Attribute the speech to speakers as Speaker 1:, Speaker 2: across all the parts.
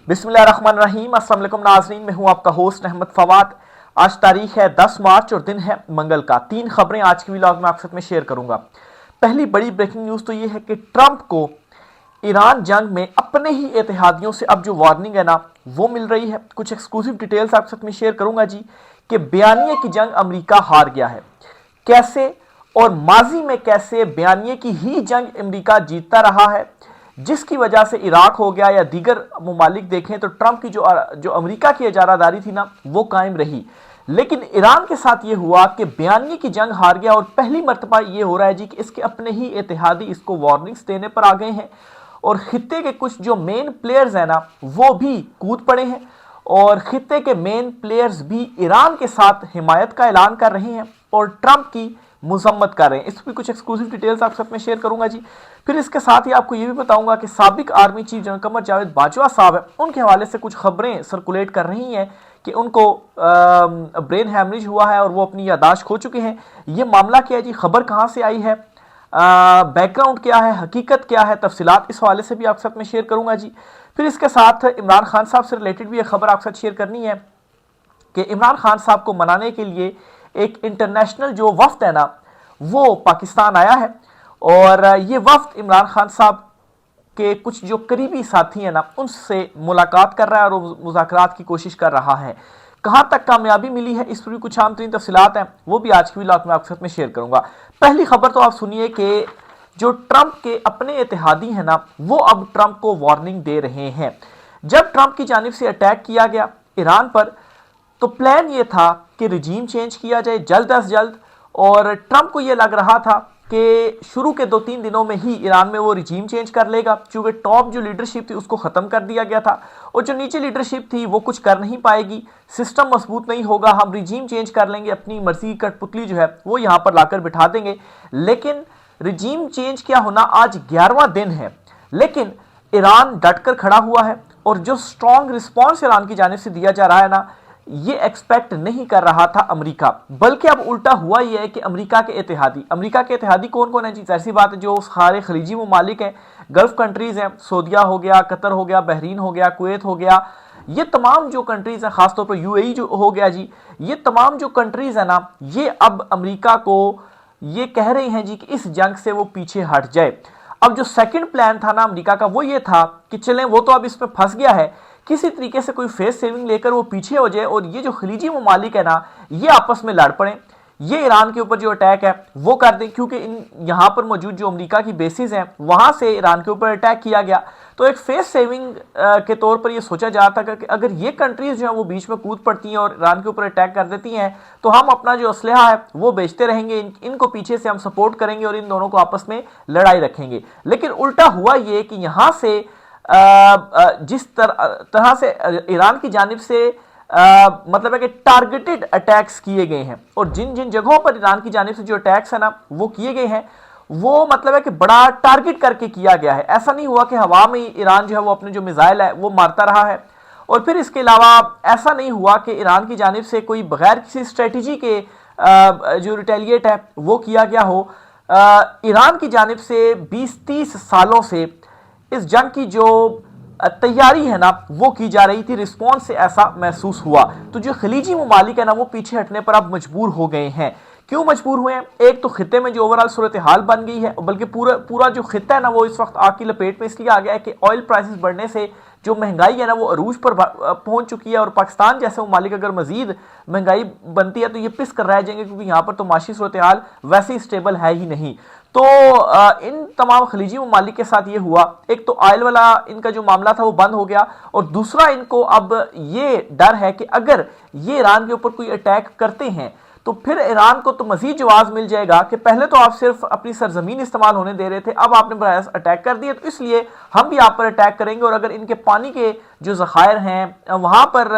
Speaker 1: बिस्मिल्लाहिर्रहमानिर्रहीम। अस्सलाम वालेकुम नाज़रीन, मैं हूं आपका होस्ट अहमद फवाद। आज तारीख है 10 मार्च और दिन है मंगल का। 3 खबरें आज की व्लॉग में आपके साथ में शेयर करूंगा। पहली बड़ी ब्रेकिंग न्यूज़ तो ये है कि ट्रंप को ईरान जंग में अपने ही इत्तेहादियों से अब जो वार्निंग है ना वो मिल रही है। कुछ एक्सक्लूसिव डिटेल्स आपके साथ में शेयर करूंगा जी कि बयानिए की जंग अमेरिका हार गया है, कैसे और माजी में कैसे बयानिए की ही जंग अमेरिका जीतता रहा है, जिसकी वजह से इराक हो गया या दीगर ममालिक देखें तो ट्रंप की जो अमेरिका की इजारादारी थी ना वो कायम रही। लेकिन ईरान के साथ ये हुआ कि बयानी की जंग हार गया और पहली मर्तबा ये हो रहा है जी कि इसके अपने ही इत्तेहादी इसको वार्निंग्स देने पर आ गए हैं और खित्ते के कुछ जो मेन प्लेयर्स हैं ना वो भी कूद पड़े हैं और खित्ते के मेन प्लेयर्स भी ईरान के साथ हिमायत का ऐलान कर रहे हैं और ट्रंप की मजम्मत कर रहे हैं। इस पर कुछ एक्सक्लूसिव डिटेल्स आपके साथ में शेयर करूंगा जी। फिर इसके साथ ही आपको ये भी बताऊंगा कि साबिक army chief general Qamar Javed Bajwa साहब है उनके हवाले से कुछ खबरें सर्कुलेट कर रही हैं कि उनको ब्रेन हैमरेज हुआ है और वो अपनी यादाश्त खो चुके हैं। ये मामला क्या है जी, खबर कहाँ से आई है, बैकग्राउंड क्या है, हकीकत क्या है, तफसीलात इस हवाले से भी आपके साथ में शेयर करूंगा जी। फिर इसके साथ इमरान खान साहब से रिलेटेड भी एक खबर आपके साथ शेयर करनी है कि इमरान खान साहब को मनाने के लिए एक इंटरनेशनल जो वफ्द है ना वो पाकिस्तान आया है और ये वफ्द इमरान खान साहब के कुछ जो करीबी साथी हैं ना उनसे मुलाकात कर रहा है और मुज़ाकरात की कोशिश कर रहा है। कहाँ तक कामयाबी मिली है इस पर भी कुछ आम तरीन तफसीलात हैं, वो भी आज की व्लॉग में आपके साथ में शेयर करूंगा। पहली खबर तो आप सुनिए कि जो ट्रंप के अपने इत्तेहादी हैं ना वो अब ट्रंप को वार्निंग दे रहे हैं। जब ट्रंप की जानिब से अटैक किया गया ईरान पर तो प्लान ये था कि रिजीम चेंज किया जाए जल्द अज जल्द और ट्रंप को ये लग रहा था कि शुरू के 2-3 दिनों में ही ईरान में वो रिजीम चेंज कर लेगा, क्योंकि टॉप जो लीडरशिप थी उसको ख़त्म कर दिया गया था और जो नीचे लीडरशिप थी वो कुछ कर नहीं पाएगी, सिस्टम मजबूत नहीं होगा, हम रिजीम चेंज कर लेंगे, अपनी मर्जी की कठपुतली जो है वो यहाँ पर लाकर बिठा देंगे। लेकिन रिजीम चेंज क्या होना, आज 11वां दिन है लेकिन ईरान डट कर खड़ा हुआ है और जो स्ट्रॉन्ग रिस्पॉन्स ईरान की जानिब से दिया जा रहा है ना ये एक्सपेक्ट नहीं कर रहा था अमेरिका, बल्कि अब उल्टा हुआ ये है कि अमेरिका के इत्तेहादी कौन कौन है जी, ऐसी बात है जो सारे खलीजी ममालिक हैं, गल्फ कंट्रीज हैं, सऊदीया हो गया, कतर हो गया, बहरीन हो गया, कुवैत हो गया, ये तमाम जो कंट्रीज हैं, खासतौर पर यूएई जो हो गया जी, ये तमाम जो कंट्रीज है ना ये अब अमेरिका को ये कह रहे हैं जी कि इस जंग से वो पीछे हट जाए। अब जो सेकंड प्लान था ना अमेरिका का वो ये था कि चलें वो तो अब इसमें फंस गया है, किसी तरीके से कोई फेस सेविंग लेकर वो पीछे हो जाए और ये जो खलीजी ममालिक है ना ये आपस में लड़ पड़े, ये ईरान के ऊपर जो अटैक है वो कर दें, क्योंकि इन यहाँ पर मौजूद जो अमेरिका की बेसिस हैं वहाँ से ईरान के ऊपर अटैक किया गया। तो एक फेस सेविंग के तौर पर ये सोचा जा रहा था कि अगर ये कंट्रीज जो है वो बीच में कूद पड़ती हैं और ईरान के ऊपर अटैक कर देती हैं तो हम अपना जो असलहा है वो बेचते रहेंगे, इनको पीछे से हम सपोर्ट करेंगे और इन दोनों को आपस में लड़ाई रखेंगे। लेकिन उल्टा हुआ ये कि यहाँ से जिस तरह से ईरान की जानिब से मतलब है कि टारगेटेड अटैक्स किए गए हैं और जिन जिन जगहों पर ईरान की जानिब से जो अटैक्स है ना वो किए गए हैं वो मतलब है कि बड़ा टारगेट करके किया गया है। ऐसा नहीं हुआ कि हवा में ईरान जो है वो अपने जो मिसाइल है वो मारता रहा है और फिर इसके अलावा ऐसा नहीं हुआ कि ईरान की जानिब से कोई बगैर किसी स्ट्रेटजी के जो रिटेलिएट है वो किया गया हो। ईरान की जानिब से 20-30 सालों से इस जंग की जो तैयारी है ना वो की जा रही थी, रिस्पॉन्स से ऐसा महसूस हुआ। तो जो खलीजी ममालिक है ना वो पीछे हटने पर अब मजबूर हो गए हैं। क्यों मजबूर हुए हैं? एक तो खित्ते में जो ओवरऑल सूरत हाल बन गई है, बल्कि पूरा जो खित्ता है ना वो इस वक्त आग की लपेट में इसलिए आ गया है कि ऑयल प्राइसेस बढ़ने से जो महंगाई है ना वो अरूज पर पहुंच चुकी है और पाकिस्तान जैसे ममालिक अगर मजीद महंगाई बनती है तो ये पिस कर रह जाएंगे, क्योंकि यहाँ पर तो माशी सूरत हाल वैसे ही स्टेबल है ही नहीं। तो इन तमाम खलीजी ममालिक के साथ ये हुआ, एक तो ऑयल वाला इनका जो मामला था वो बंद हो गया और दूसरा इनको अब ये डर है कि अगर ये ईरान के ऊपर कोई अटैक करते हैं तो फिर ईरान को तो मजीद जवाब मिल जाएगा कि पहले तो आप सिर्फ अपनी सरजमीन इस्तेमाल होने दे रहे थे, अब आपने बराह अटैक कर दिए तो इसलिए हम भी आप पर अटैक करेंगे और अगर इनके पानी के जो ज़खायर हैं वहाँ पर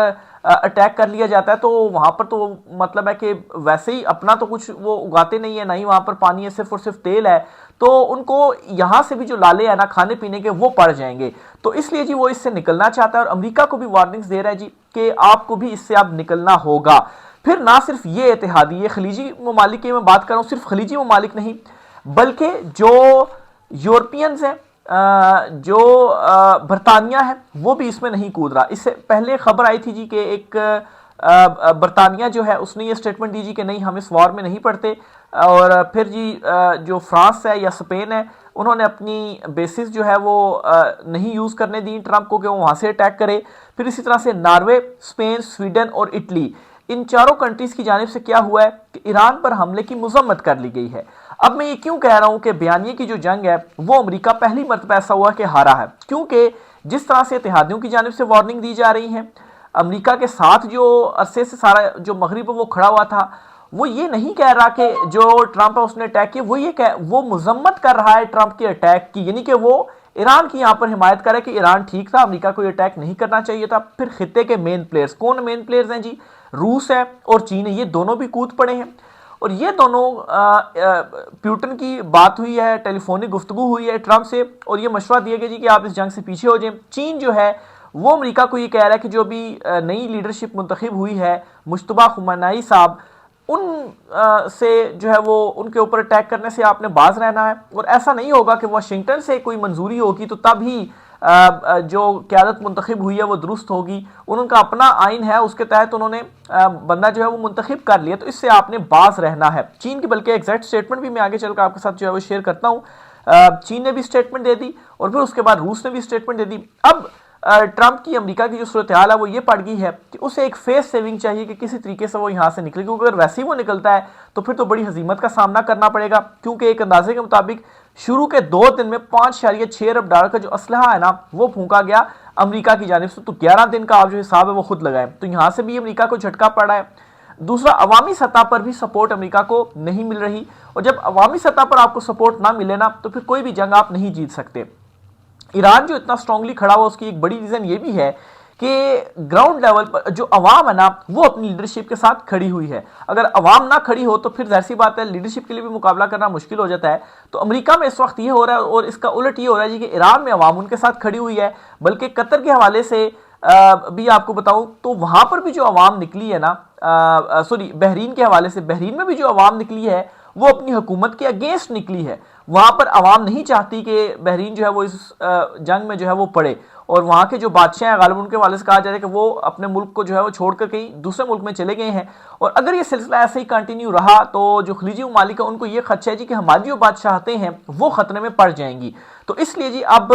Speaker 1: अटैक कर लिया जाता है तो वहाँ पर तो मतलब है कि वैसे ही अपना तो कुछ वो उगाते नहीं है, ना ही वहाँ पर पानी है, सिर्फ और सिर्फ तेल है, तो उनको यहाँ से भी जो लाले हैं ना खाने पीने के वो पड़ जाएंगे। तो इसलिए जी वो इससे निकलना चाहता है और अमेरिका को भी वार्निंग्स दे रहा है जी कि आपको भी इससे अब निकलना होगा। फिर ना सिर्फ ये इत्तेहादी, ये खलीजी ममालिक की मैं बात कर रहा हूँ, सिर्फ खलीजी ममालिक नहीं बल्कि जो यूरोपियंस हैं जो बरतानिया है वो भी इसमें नहीं कूद रहा। इससे पहले खबर आई थी जी कि एक बरतानिया जो है उसने ये स्टेटमेंट दी जी कि नहीं हम इस वॉर में नहीं पड़ते, और फिर जी जो फ्रांस है या स्पेन है उन्होंने अपनी बेसिस जो है वो नहीं यूज़ करने दी ट्रंप को कि वो वहाँ से अटैक करे। फिर इसी तरह से नॉर्वे, स्पेन, स्वीडन और इटली, इन चारों कंट्रीज की जानिब से क्या हुआ है कि ईरान पर हमले की मजम्मत कर ली गई है। अब मैं ये क्यों कह रहा हूं कि बयानिए की जो जंग है वो अमेरिका पहली मरतबा ऐसा हुआ कि हारा है, क्योंकि जिस तरह से इत्तेहादियों की जानिब से वार्निंग दी जा रही है, अमेरिका के साथ जो अरसे से सारा जो मगरिब वो खड़ा हुआ था, वो ये नहीं कह रहा कि जो ट्रंप है उसने अटैक किया, वो मजम्मत कर रहा है ट्रंप के अटैक की, यानी कि वो ईरान की यहां पर हिमायत करे कि ईरान ठीक था, अमेरिका को अटैक नहीं करना चाहिए था। फिर खित्ते के मेन प्लेयर्स, कौन मेन प्लेयर्स हैं जी? रूस है और चीन है, ये दोनों भी कूद पड़े हैं। और ये दोनों प्यूटन की बात हुई है, टेलीफोनिक गुफ्तगू हुई है ट्रंप से, और ये मशवरा दिया गया जी कि आप इस जंग से पीछे हो जाएं। चीन जो है वो अमेरिका को ये कह रहा है कि जो भी नई लीडरशिप मुंतखब हुई है, मुश्तबा खुमैनी साहब, उन से जो है वो उनके ऊपर अटैक करने से आपने बाज रहना है, और ऐसा नहीं होगा कि वाशिंगटन से कोई मंजूरी होगी तो तब ही जो क़यादत मुंतखब हुई है वो दुरुस्त होगी। उनका अपना आइन है, उसके तहत उन्होंने बंदा जो है वो मुंतखब कर लिया, तो इससे आपने बाज रहना है। चीन की बल्कि एग्जैक्ट स्टेटमेंट भी मैं आगे चलकर आपके साथ जो है वो शेयर करता हूँ। चीन ने भी स्टेटमेंट दे दी और फिर उसके बाद रूस ने भी स्टेटमेंट दे दी। अब ट्रंप की अमेरिका की जो सूरत हाल है वो ये पड़ गई है कि उसे एक फेस सेविंग चाहिए कि किसी तरीके से वो यहाँ से निकले, क्योंकि अगर वैसे ही वो निकलता है तो फिर तो बड़ी हजीमत का सामना करना पड़ेगा, क्योंकि एक अंदाजे के मुताबिक शुरू के 2 दिन में 5.6 अरब डॉलर का जो असलहा है ना वो फूंका गया अमेरिका की जानिब से। तो 11 दिन का आप जो हिसाब है वो खुद लगाएं, तो यहाँ से भी अमेरिका को झटका पड़ा है। दूसरा, अवामी सतह पर भी सपोर्ट अमेरिका को नहीं मिल रही, और जब अवामी सतह पर आपको सपोर्ट ना मिले ना तो फिर कोई भी जंग आप नहीं जीत सकते। ईरान जो इतना स्ट्रांगली खड़ा हुआ उसकी एक बड़ी रीजन ये भी है कि ग्राउंड लेवल पर जो अवाम है ना वो अपनी लीडरशिप के साथ खड़ी हुई है। अगर अवाम ना खड़ी हो तो फिर जाहिर सी बात है लीडरशिप के लिए भी मुकाबला करना मुश्किल हो जाता है। तो अमेरिका में इस वक्त ये हो रहा है, और इसका उलट ये हो रहा है जी कि ईरान में अवाम उनके साथ खड़ी हुई है। बल्कि कतर के हवाले से भी आपको बताऊं तो वहां पर भी जो अवाम निकली है ना, सॉरी बहरीन के हवाले से, बहरीन में भी जो अवाम निकली है वो अपनी हुकूमत के अगेंस्ट निकली है। वहां पर अवाम नहीं चाहती कि बहरीन जो है वो इस जंग में जो है वो पड़े, और वहां के जो बादशाह हैं गालिब उनके वाले से कहा जाता है कि वो अपने मुल्क को जो है वो छोड़कर कहीं दूसरे मुल्क में चले गए हैं। और अगर ये सिलसिला ऐसे ही कंटिन्यू रहा तो जो खलीजी ममालिक है उनको ये खदशा है जी कि हमारी जो बादशाहतें हैं वो खतरे में पड़ जाएंगी। तो इसलिए जी अब,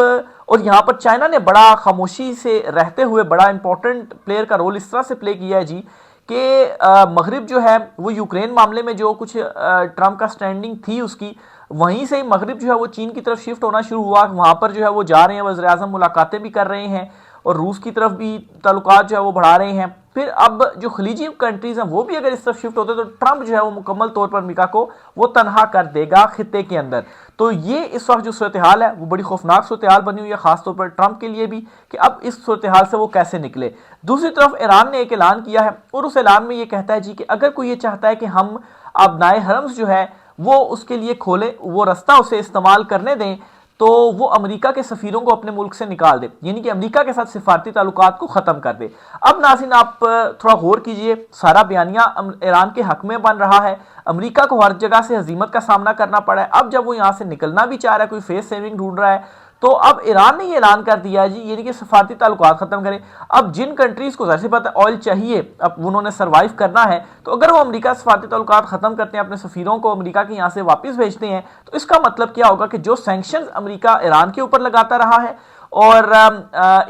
Speaker 1: और यहाँ पर चाइना ने बड़ा खामोशी से रहते हुए बड़ा इंपॉर्टेंट प्लेयर का रोल इस तरह से प्ले किया है जी कि मगरिब जो है वो यूक्रेन मामले में जो कुछ ट्रंप का स्टैंडिंग थी उसकी, वहीं से ही मगरिब जो है वो चीन की तरफ शिफ्ट होना शुरू हुआ। वहां पर जो है वो जा रहे हैं, वज़ीर आज़म मुलाकातें भी कर रहे हैं, और रूस की तरफ भी ताल्लुकात जो है वो बढ़ा रहे हैं। फिर अब जो खलीजी कंट्रीज हैं वो भी अगर इस तरफ शिफ्ट होते तो ट्रंप जो है वो मुकम्मल तौर पर अमेरिका को वो तनहा कर देगा खित्ते के अंदर। तो ये इस वक्त जो सूरत हाल है वो बड़ी खौफनाक सूरत हाल बनी हुई है, खासतौर पर ट्रंप के लिए भी, कि अब इस सूरत हाल से वो कैसे निकले। दूसरी तरफ ईरान ने एक ऐलान किया है, और उस ऐलान में ये कहता है जी कि अगर कोई ये चाहता है कि हम अबनाए हरम्स जो है वो उसके लिए खोले, वो रास्ता उसे इस्तेमाल करने दें, तो वो अमेरिका के सफीरों को अपने मुल्क से निकाल दे, यानी कि अमेरिका के साथ सिफारती ताल्लुकात को खत्म कर दे। अब नाज़रीन आप थोड़ा गौर कीजिए, सारा बयानिया ईरान के हक में बन रहा है। अमेरिका को हर जगह से हजीमत का सामना करना पड़ा है। अब जब वो यहाँ से निकलना भी चाह रहा है, कोई फेस सेविंग ढूंढ रहा है, तो अब ईरान ने ये ऐलान कर दिया जी, यानी कि सफारती ताल्लुकात खत्म करें। अब जिन कंट्रीज को जैसे पता ऑयल चाहिए, अब उन्होंने सर्वाइव करना है, तो अगर वो अमेरिका सफारती ताल्लुकात खत्म करते हैं, अपने सफीरों को अमेरिका के यहाँ से वापस भेजते हैं, तो इसका मतलब क्या होगा कि जो सैंक्शंस अमेरिका ईरान के ऊपर लगाता रहा है, और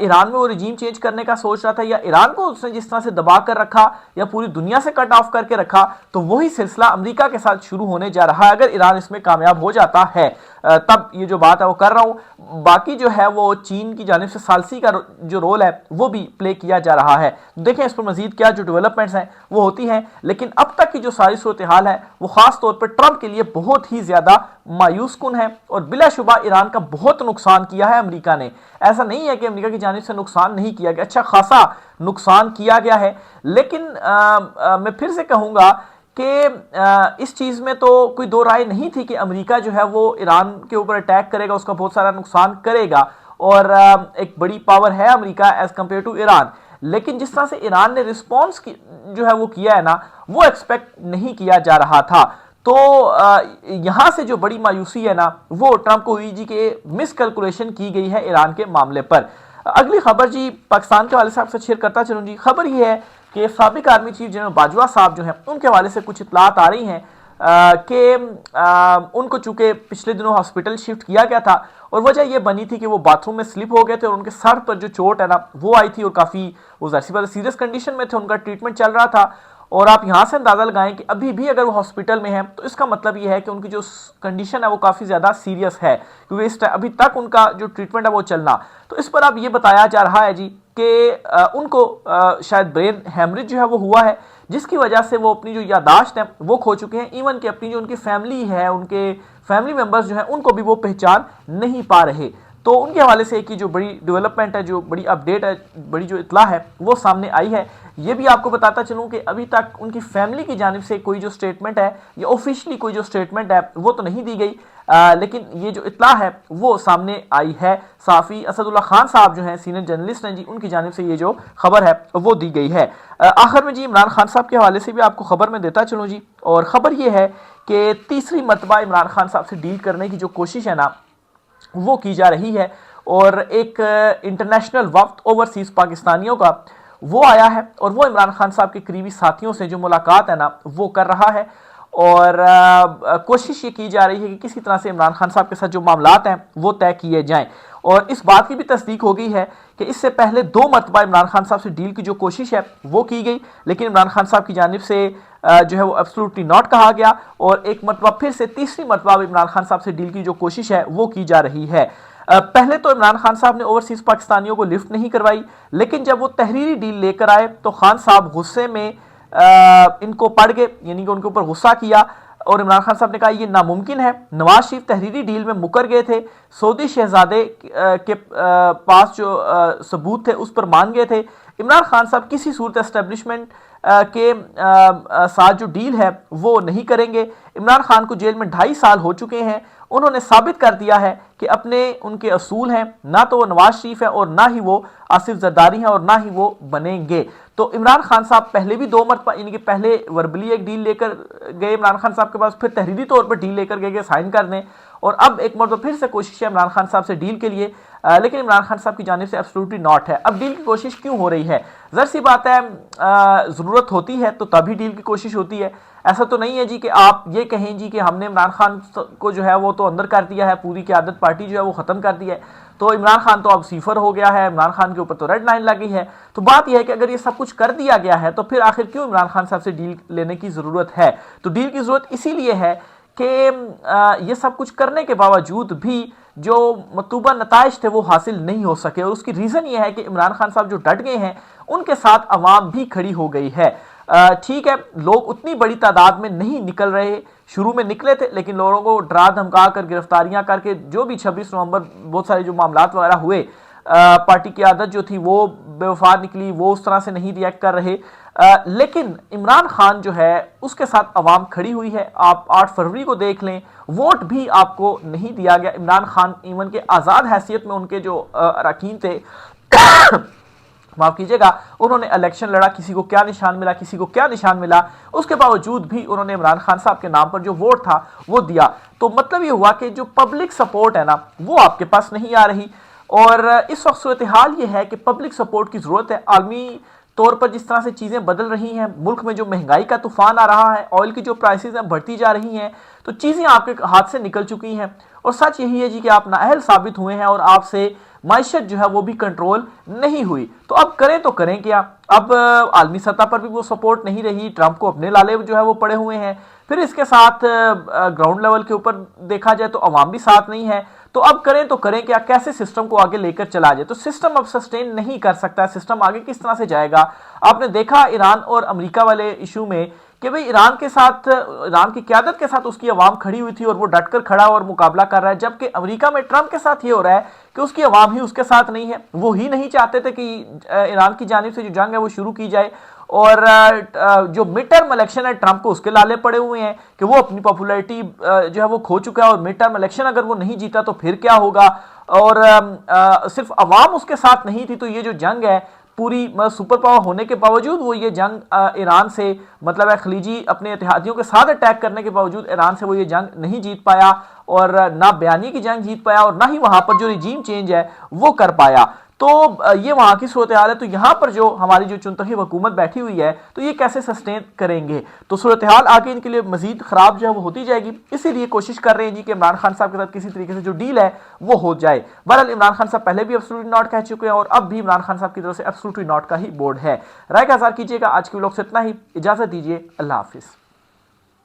Speaker 1: ईरान में वो रिजीम चेंज करने का सोच रहा था, या ईरान को उसने जिस तरह से दबा कर रखा या पूरी दुनिया से कट ऑफ करके रखा, तो वही सिलसिला अमेरिका के साथ शुरू होने जा रहा है अगर ईरान इसमें कामयाब हो जाता है। तब ये जो बात है वो कर रहा हूं। बाकी जो है वो चीन की जानिब से सालसी का जो रोल है वो भी प्ले किया जा रहा है। देखें इस पर मजीद क्या जो डेवलपमेंट्स हैं वो होती हैं, लेकिन अब तक की जो सारी सूरत हाल है वो खास तौर पर ट्रंप के लिए बहुत ही ज्यादा मायूस कुन है, और बिलाशुबा ईरान का बहुत नुकसान किया है अमेरिका ने। ऐसा नहीं है कि अमेरिका की जानिब से नुकसान नहीं किया गया, अच्छा खासा नुकसान किया गया है। लेकिन मैं फिर से कहूंगा कि इस चीज़ में तो कोई दो राय नहीं थी कि अमेरिका जो है वो ईरान के ऊपर अटैक करेगा, उसका बहुत सारा नुकसान करेगा, और एक बड़ी पावर है America as compare to Iran. लेकिन जिस तरह से ईरान ने रिस्पॉन्स जो है वो किया है ना, वो एक्सपेक्ट नहीं किया जा रहा था। तो यहां से जो बड़ी मायूसी है ना, वो ट्रंप को हुई जी कि मिसकैलकुलेशन की गई है ईरान के मामले पर। अगली खबर जी पाकिस्तान के हवाले से आपसे शेयर करता चलूं जी। खबर ये है कि साबिक आर्मी चीफ जनरल बाजवा साहब जो हैं, उनके हवाले से कुछ इतलात आ रही हैं कि उनको चूंकि पिछले दिनों हॉस्पिटल शिफ्ट किया गया था और वजह यह बनी थी कि वो बाथरूम में स्लिप हो गए थे और उनके सर पर जो चोट है ना वो आई थी और काफ़ी वो ज़ाहिर सीरियस कंडीशन में थे, उनका ट्रीटमेंट चल रहा था। और आप यहां से अंदाजा लगाएं कि अभी भी अगर वो हॉस्पिटल में है तो इसका मतलब ये है कि उनकी जो कंडीशन है वो काफ़ी ज़्यादा सीरियस है, क्योंकि इस अभी तक उनका जो ट्रीटमेंट है वो चलना। तो इस पर अब ये बताया जा रहा है जी कि उनको शायद ब्रेन हैमरेज जो है वो हुआ है, जिसकी वजह से वो अपनी जो यादाश्त है वो खो चुके हैं। इवन कि अपनी जो उनकी फैमिली है, उनके फैमिली मेंबर्स जो हैं उनको भी वो पहचान नहीं पा रहे। तो उनके हवाले से की जो बड़ी डेवलपमेंट है, जो बड़ी अपडेट है, बड़ी जो इतला है वो सामने आई है। ये भी आपको बताता चलूं कि अभी तक उनकी फैमिली की जानिब से कोई जो स्टेटमेंट है या ऑफिशियली कोई जो स्टेटमेंट है वो तो नहीं दी गई, लेकिन ये जो इतला है वो सामने आई है। साफ़ी असदुल्ला खान साहब जो हैं सीनियर जर्नलिस्ट हैं जी, उनकी जानिब से ये जो खबर है वो दी गई है। आखिर में जी इमरान खान साहब के हवाले से भी आपको खबर में देता चलूँ जी, और ख़बर ये है कि तीसरी मरतबा इमरान खान साहब से डील करने की जो कोशिश है ना वो की जा रही है, और एक इंटरनेशनल वफ्द ओवरसीज पाकिस्तानियों का वो आया है और वो इमरान खान साहब के करीबी साथियों से जो मुलाकात है ना वो कर रहा है। और कोशिश ये की जा रही है कि किसी तरह से इमरान खान साहब के साथ जो मामलात हैं वो तय किए जाएं। और इस बात की भी तस्दीक हो गई है कि इससे पहले 2 मरतबा इमरान खान साहब से डील की जो कोशिश है वो की गई, लेकिन इमरान खान साहब की जानिब से जो है वो एब्सोल्युटली नॉट कहा गया, और एक मरतबा फिर से तीसरी मरतबा इमरान खान साहब से डील की जो कोशिश है वो की जा रही है। पहले तो इमरान खान साहब ने ओवरसीज पाकिस्तानियों को लिफ्ट नहीं करवाई, लेकिन जब वो तहरीरी डील लेकर आए तो खान साहब गुस्से में इनको पड़ गए, यानी कि उनके ऊपर गुस्सा किया, और इमरान खान साहब ने कहा यह नामुमकिन है। नवाज शरीफ तहरीरी डील में मुकर गए थे, सऊदी शहजादे के पास जो सबूत थे उस पर मान गए थे। इमरान खान साहब किसी सूरत एस्टेब्लिशमेंट के साथ जो डील है वो नहीं करेंगे। इमरान खान को जेल में 2.5 साल हो चुके हैं, उन्होंने साबित कर दिया है कि अपने उनके असूल हैं, ना तो वो नवाज शरीफ है और ना ही वो आसिफ जरदारी हैं और ना ही वो बनेंगे। तो इमरान खान साहब पहले भी 2 मरतबा, यानी कि पहले वर्बली एक डील लेकर गए इमरान खान साहब के पास, फिर तहरीरी तौर पर डील लेकर गए साइन करने, और अब एक मरतबा फिर से कोशिश है इमरान खान साहब से डील के लिए, लेकिन इमरान खान साहब की जानिब से एब्सोल्युटली नॉट है। अब डील की कोशिश क्यों हो रही है? ज़ाहिर सी बात है, ज़रूरत होती है तो तभी डील की कोशिश होती है। ऐसा तो नहीं है जी कि आप ये कहें जी कि हमने इमरान खान को जो है वो तो अंदर कर दिया है, पूरी क़यादत पार्टी जो है वो ख़त्म कर दी है, तो इमरान खान तो अब सीफर हो गया है, इमरान खान के ऊपर तो रेड लाइन लगी है। तो बात यह है कि अगर ये सब कुछ कर दिया गया है तो फिर आखिर क्यों इमरान खान साहब से डील लेने की ज़रूरत है? तो डील की ज़रूरत इसीलिए है कि ये सब कुछ करने के बावजूद भी जो मतलूबा नताइज थे वो हासिल नहीं हो सके, और उसकी रीज़न ये है कि इमरान खान साहब जो डट गए हैं उनके साथ अवाम भी खड़ी हो गई है। ठीक है, लोग उतनी बड़ी तादाद में नहीं निकल रहे, शुरू में निकले थे, लेकिन लोगों को डरा धमका कर गिरफ्तारियां करके जो भी 26 नवंबर बहुत सारे जो मामलात वगैरह हुए, पार्टी की आदत जो थी वो बेवफा निकली, वो उस तरह से नहीं रिएक्ट कर रहे। लेकिन इमरान खान जो है उसके साथ अवाम खड़ी हुई है। आप 8 फरवरी को देख लें, वोट भी आपको नहीं दिया गया। इमरान खान इवन के आज़ाद हैसियत में उनके जो अरकान थे माफ कीजिएगा, उन्होंने इलेक्शन लड़ा, किसी को क्या निशान मिला, किसी को क्या निशान मिला, उसके बावजूद भी उन्होंने इमरान खान साहब के नाम पर जो वोट था वो दिया। तो मतलब ये हुआ कि जो पब्लिक सपोर्ट है ना वो आपके पास नहीं आ रही, और इस वक्त सूरत हाल ये है कि पब्लिक सपोर्ट की जरूरत है। आलमी तौर पर जिस तरह से चीज़ें बदल रही हैं, मुल्क में जो महंगाई का तूफान आ रहा है, ऑयल की जो प्राइसेस हैं बढ़ती जा रही हैं, तो चीज़ें आपके हाथ से निकल चुकी हैं। और सच यही है जी कि आप नाअहल साबित हुए हैं और आपसे माइशत जो है वो भी कंट्रोल नहीं हुई। तो अब करें तो करें क्या? अब आलमी सतह पर भी वो सपोर्ट नहीं रही, ट्रंप को अपने लाले जो है वो पड़े हुए हैं, फिर इसके साथ ग्राउंड लेवल के ऊपर देखा जाए तो अवाम भी साथ नहीं है। तो अब करें तो करें क्या? कैसे सिस्टम को आगे लेकर चला जाए? तो सिस्टम अब सस्टेन नहीं कर सकता, सिस्टम आगे किस तरह से जाएगा? आपने देखा ईरान और अमेरिका वाले इशू में कि भाई ईरान के साथ, ईरान की क़यादत के साथ उसकी आवाम खड़ी हुई थी और वो डटकर खड़ा और मुकाबला कर रहा है, जबकि अमेरिका में ट्रंप के साथ ये हो रहा है कि उसकी आवाम ही उसके साथ नहीं है। वो ही नहीं चाहते थे कि ईरान की जानिब से जो जंग है वो शुरू की जाए, और जो मिड टर्म इलेक्शन है ट्रंप को उसके लाले पड़े हुए हैं कि वो अपनी पॉपुलैरिटी जो है वो खो चुका है, और मिड टर्म इलेक्शन अगर वो नहीं जीता तो फिर क्या होगा, और सिर्फ अवाम उसके साथ नहीं थी। तो ये जो जंग है पूरी सुपर पावर होने के बावजूद वो ये जंग ईरान से, मतलब है खलीजी अपने इत्तेहादियों के साथ अटैक करने के बावजूद ईरान से वो ये जंग नहीं जीत पाया, और ना बयानी की जंग जीत पाया, और ना ही वहां पर जो रिजीम चेंज है वो कर पाया। तो ये वहां की सूरत हाल है। तो यहां पर जो हमारी जो चुनतखब हुकूमत बैठी हुई है, तो ये कैसे सस्टेन करेंगे? तो सूरत हाल आगे इनके लिए मजीद खराब जो है वो होती जाएगी। इसीलिए कोशिश कर रहे हैं जी कि इमरान खान साहब के साथ किसी तरीके से जो डील है वो हो जाए। बहरहाल इमरान खान साहब पहले भी एब्सोल्युटली नॉट कह चुके हैं, और अब भी इमरान खान साहब की तरफ से एब्सोल्युटली नॉट का ही बोर्ड है। राय का इज़हार कीजिएगा। आज के व्लॉग से इतना ही, इजाजत दीजिए, अल्लाह हाफिज।